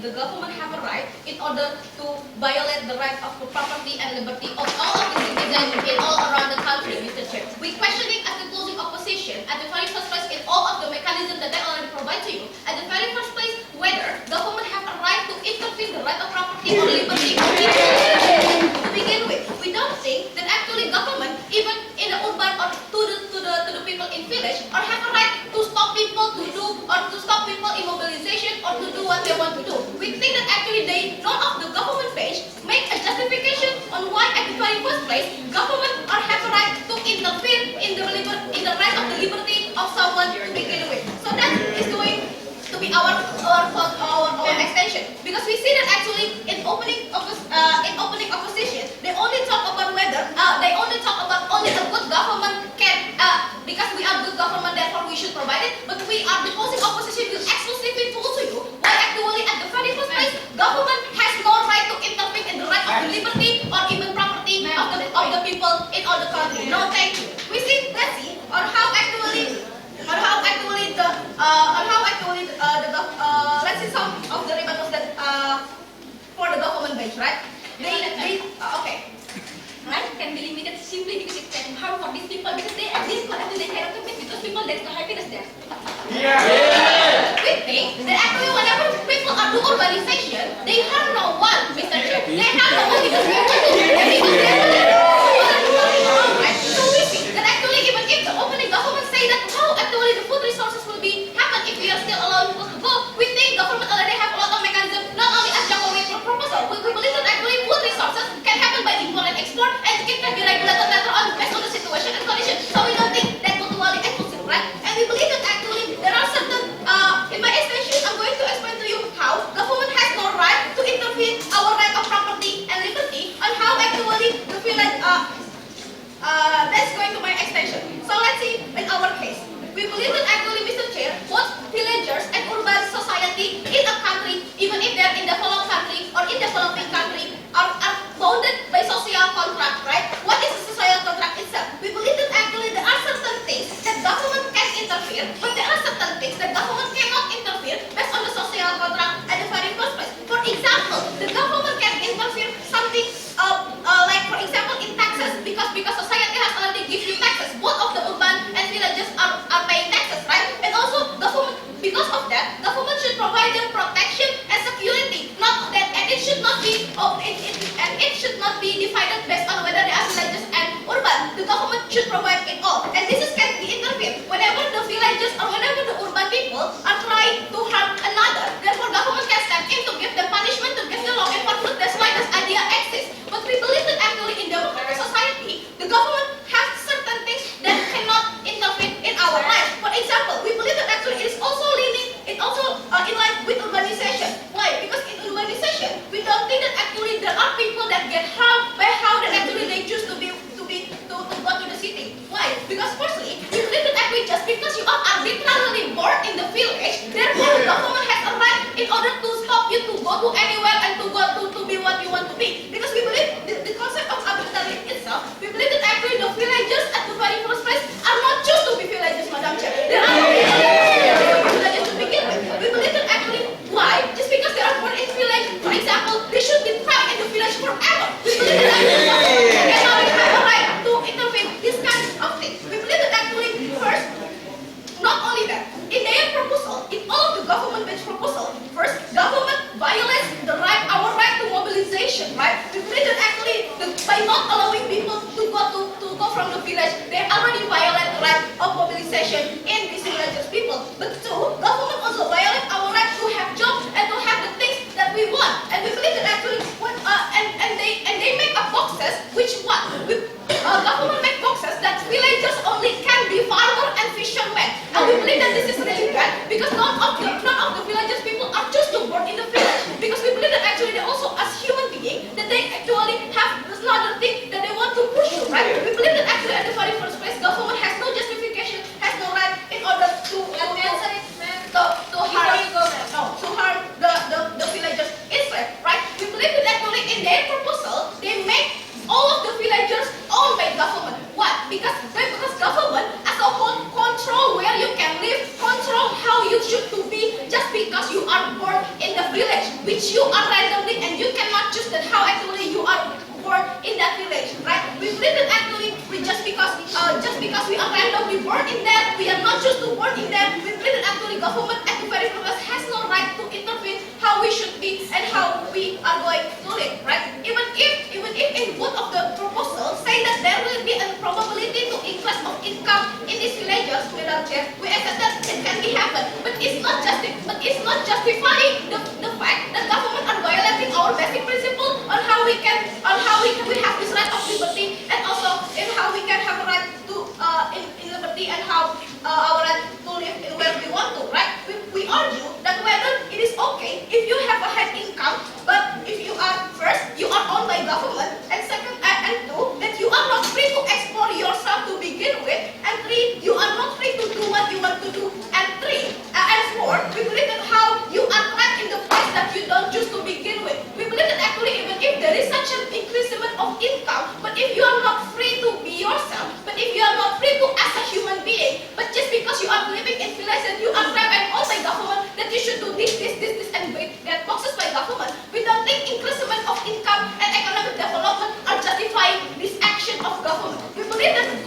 the government have a right in order to violate the right of property and liberty of all of the citizens in all around the country, Mr. Chair. We questioning at the closing opposition at the very first place in all of the mechanisms that I already provide to you. At the very first place, whether government have a right to intervene the right of property or liberty to begin with. We don't think that actually government, even in the urban or to the people in village, or have a right to stop people to do or to stop people in mobilization or to do what they want to do. We think that actually none of the government page make a justification on why at the very first place government or have a right to intervene in the right of the liberty of someone to begin with. So that is going to be our extension, because we see that actually in opening opposition they only talk about whether only a good government can because we are good government therefore we should provide it, but we are the closing opposition will exclusively prove to you why actually at the very first place government has no right to intervene in the right of the liberty or even property of the people in all the country. No, thank you. Let's see on how actually let's see some of the rebuttals that for the government bench, right? Okay. Right? Can be limited simply because it can harm for these people because they at least they cannot compete with those people. There's no happiness there. Yeah. We think that actually whenever people are doing urbanization, they harm no one, Mr. Chair. They harm no one because we want to do right? So we think that actually even if the opening government say that how actually the food resources will be happen if we are still allowing people to go, we think government already have a lot of mechanisms, not only as Jokowi proposal. We believe that actually food resources can happen by import and export, and it can be regulated later on based on the situation and condition. So we don't think that mutually exclusive, right? And we believe that actually there are certain in my extension I'm going to explain to you how government has no right to intervene our right of property and liberty and how actually the village that's going to my extension. So let's see in our case. We believe that actually, Mr. Chair, both villagers and urban society in a country, even if they're in developed country or in developing country, are bounded by social contract, right? What is the social contract itself? We believe that actually there are certain things that government can interfere, but there are certain things that government cannot interfere based on the social contract at the very first place. For example, the government can interfere something like, for example, in taxes, because society has already given you taxes. Both of the urban and villages are paying taxes, right? And also, government, because of that, government should provide them protection and security. Not that, and it should not be, it should not be divided based on whether they are villages and urban. The government should provide it all, and this is can be intervened whenever the villages or whenever the urban people are trying to harm another. Therefore, government can step in to give them punishment, to give them law enforcement. That's why this idea exists. But we believe that actually in democratic society, the government has certain things that cannot intervene in our lives. For example, we believe that actually it is also in line with urbanization. Why? Because in urbanization, we don't think that actually there are people that get harmed by how that actually they choose to go to the city. Why? Because firstly, we believe that actually just because you are arbitrarily born in the village, therefore the government has a right in order to stop you to go to anywhere and to go to be what you want to be. Because we believe the concept of arbitrary itself, we believe that actually the villagers at the very first place are not choose to be villagers, Madam Chair. There are no villagers to begin with. We believe that actually, why? Just because they are born in village, for example, they should be trapped in the village forever. We believe that actually they cannot have a right to intervene this kind of thing. We believe that actually, first, not only that, in their proposal, in all of the government-based proposal, first, government violates our right to mobilization, right? We believe that actually, by not allowing people to go from the village, they already violate the right in that we believe that actually government at the very first has no right to intervene how we should be and how we are going to live, right? Even if in one of the proposals say that there will be a probability to increase of income in these villages, we accept that it can be happen, but it's not justifying the fact that government are violating our basic principle on how we have this right of liberty, and also in how we can have a right to in liberty, and how our right to live in where we want to, right? We argue that whether it is okay if you have a high income, but if you are first, you are owned by government, and second, and two, that you are not free to explore yourself to begin with, and three, you are not free to do what you want to do, and four, we believe that how you are trapped in the place that you don't choose to begin with. We believe that actually even if there is such an increasement of income, but if you are not free to be yourself, but if you are not free to as a human being, but just because you are living in village that you are trapped and owned by government, that you should do this, and get boxes by government, we don't think increasement of income and economic development are justifying this action of government. We believe that